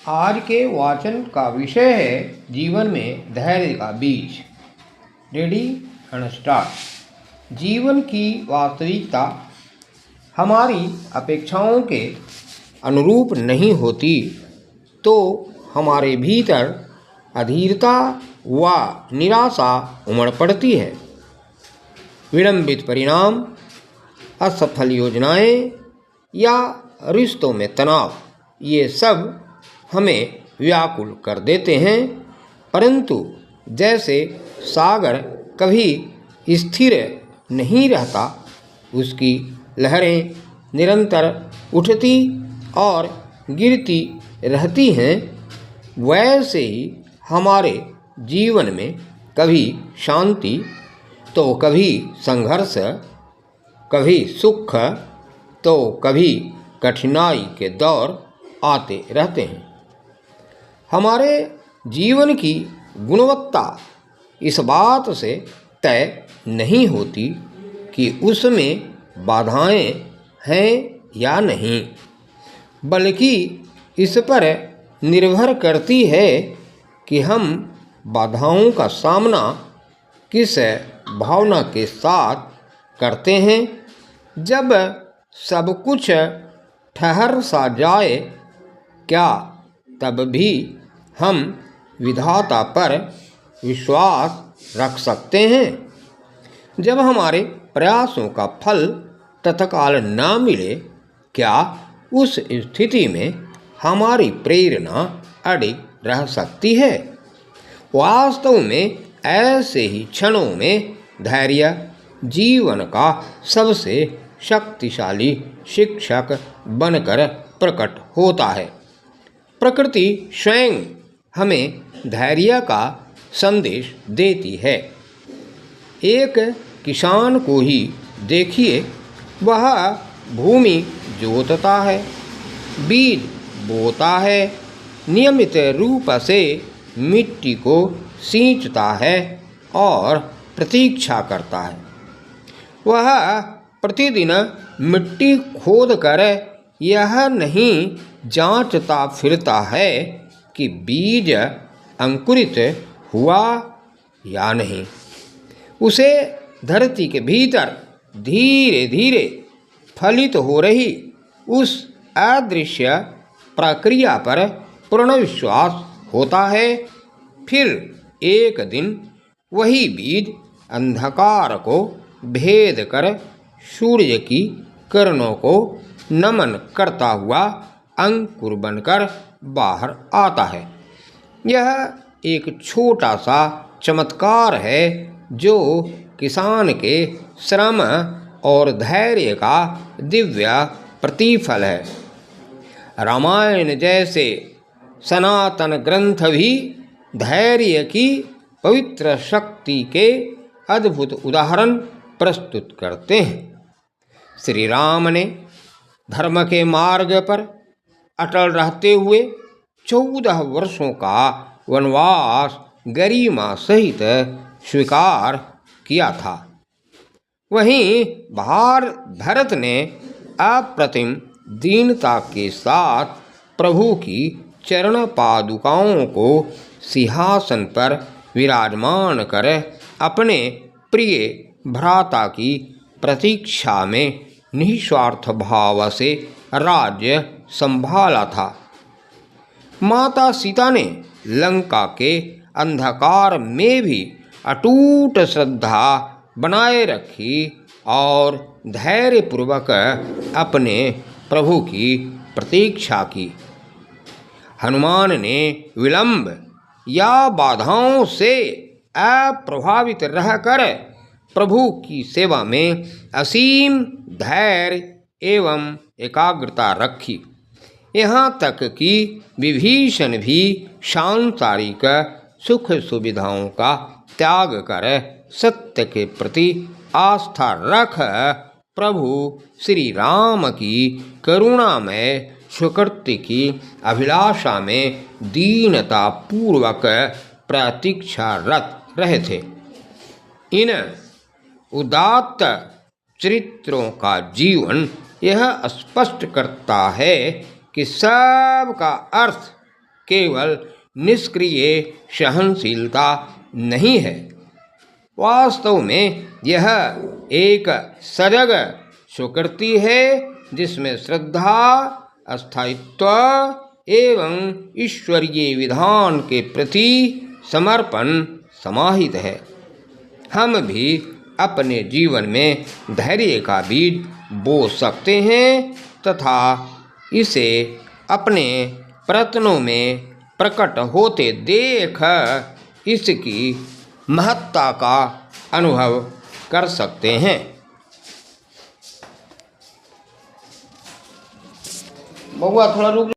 आज के वाचन का विषय है जीवन में धैर्य का बीज। Ready and start. जीवन की वास्तविकता हमारी अपेक्षाओं के अनुरूप नहीं होती तो हमारे भीतर अधीरता व निराशा उमड़ पड़ती है। विलंबित परिणाम, असफल योजनाएं या रिश्तों में तनाव, ये सब हमें व्याकुल कर देते हैं। परंतु जैसे सागर कभी स्थिर नहीं रहता, उसकी लहरें निरंतर उठती और गिरती रहती हैं, वैसे ही हमारे जीवन में कभी शांति तो कभी संघर्ष, कभी सुख तो कभी कठिनाई के दौर आते रहते हैं। हमारे जीवन की गुणवत्ता इस बात से तय नहीं होती कि उसमें बाधाएं हैं या नहीं, बल्कि इस पर निर्भर करती है कि हम बाधाओं का सामना किस भावना के साथ करते हैं। जब सब कुछ ठहर सा जाए, क्या तब भी हम विधाता पर विश्वास रख सकते हैं? जब हमारे प्रयासों का फल तत्काल न मिले, क्या उस स्थिति में हमारी प्रेरणा अड़ी रह सकती है? वास्तव में ऐसे ही क्षणों में धैर्य जीवन का सबसे शक्तिशाली शिक्षक बनकर प्रकट होता है। प्रकृति स्वयं हमें धैर्य का संदेश देती है। एक किसान को ही देखिए, वह भूमि जोतता है, बीज बोता है, नियमित रूप से मिट्टी को सींचता है और प्रतीक्षा करता है। वह प्रतिदिन मिट्टी खोदकर यह नहीं जांचता फिरता है कि बीज अंकुरित हुआ या नहीं। उसे धरती के भीतर धीरे धीरे फलित हो रही उस अदृश्य प्रक्रिया पर पूर्ण विश्वास होता है। फिर एक दिन वही बीज अंधकार को भेद कर सूर्य की किरणों को नमन करता हुआ अंकुर बनकर बाहर आता है। यह एक छोटा सा चमत्कार है जो किसान के श्रम और धैर्य का दिव्य प्रतिफल है। रामायण जैसे सनातन ग्रंथ भी धैर्य की पवित्र शक्ति के अद्भुत उदाहरण प्रस्तुत करते हैं। श्री राम ने धर्म के मार्ग पर अटल रहते हुए 14 वर्षों का वनवास गरिमा सहित स्वीकार किया था। वहीं भरत ने अप्रतिम दीनता के साथ प्रभु की चरण पादुकाओं को सिंहासन पर विराजमान कर अपने प्रिय भ्राता की प्रतीक्षा में निस्वार्थ भाव से राज्य संभाला था। माता सीता ने लंका के अंधकार में भी अटूट श्रद्धा बनाए रखी और धैर्यपूर्वक अपने प्रभु की प्रतीक्षा की। हनुमान ने विलंब या बाधाओं से अप्रभावित रहकर प्रभु की सेवा में असीम धैर्य एवं एकाग्रता रखी। यहाँ तक कि विभीषण भी सांसारिक सुख सुविधाओं का त्याग कर सत्य के प्रति आस्था रख प्रभु श्री राम की करुणामय सुकृति की अभिलाषा में दीनता पूर्वक प्रतीक्षारत रहे थे। इन उदात्त चरित्रों का जीवन यह स्पष्ट करता है कि सब का अर्थ केवल निष्क्रिय सहनशीलता नहीं है। वास्तव में यह एक सजग सुकृति है जिसमें श्रद्धा, स्थायित्व एवं ईश्वरीय विधान के प्रति समर्पण समाहित है। हम भी अपने जीवन में धैर्य का बीज बो सकते हैं तथा इसे अपने प्रयत्नों में प्रकट होते देख इसकी महत्ता का अनुभव कर सकते हैं। बउआ थोड़ा रुक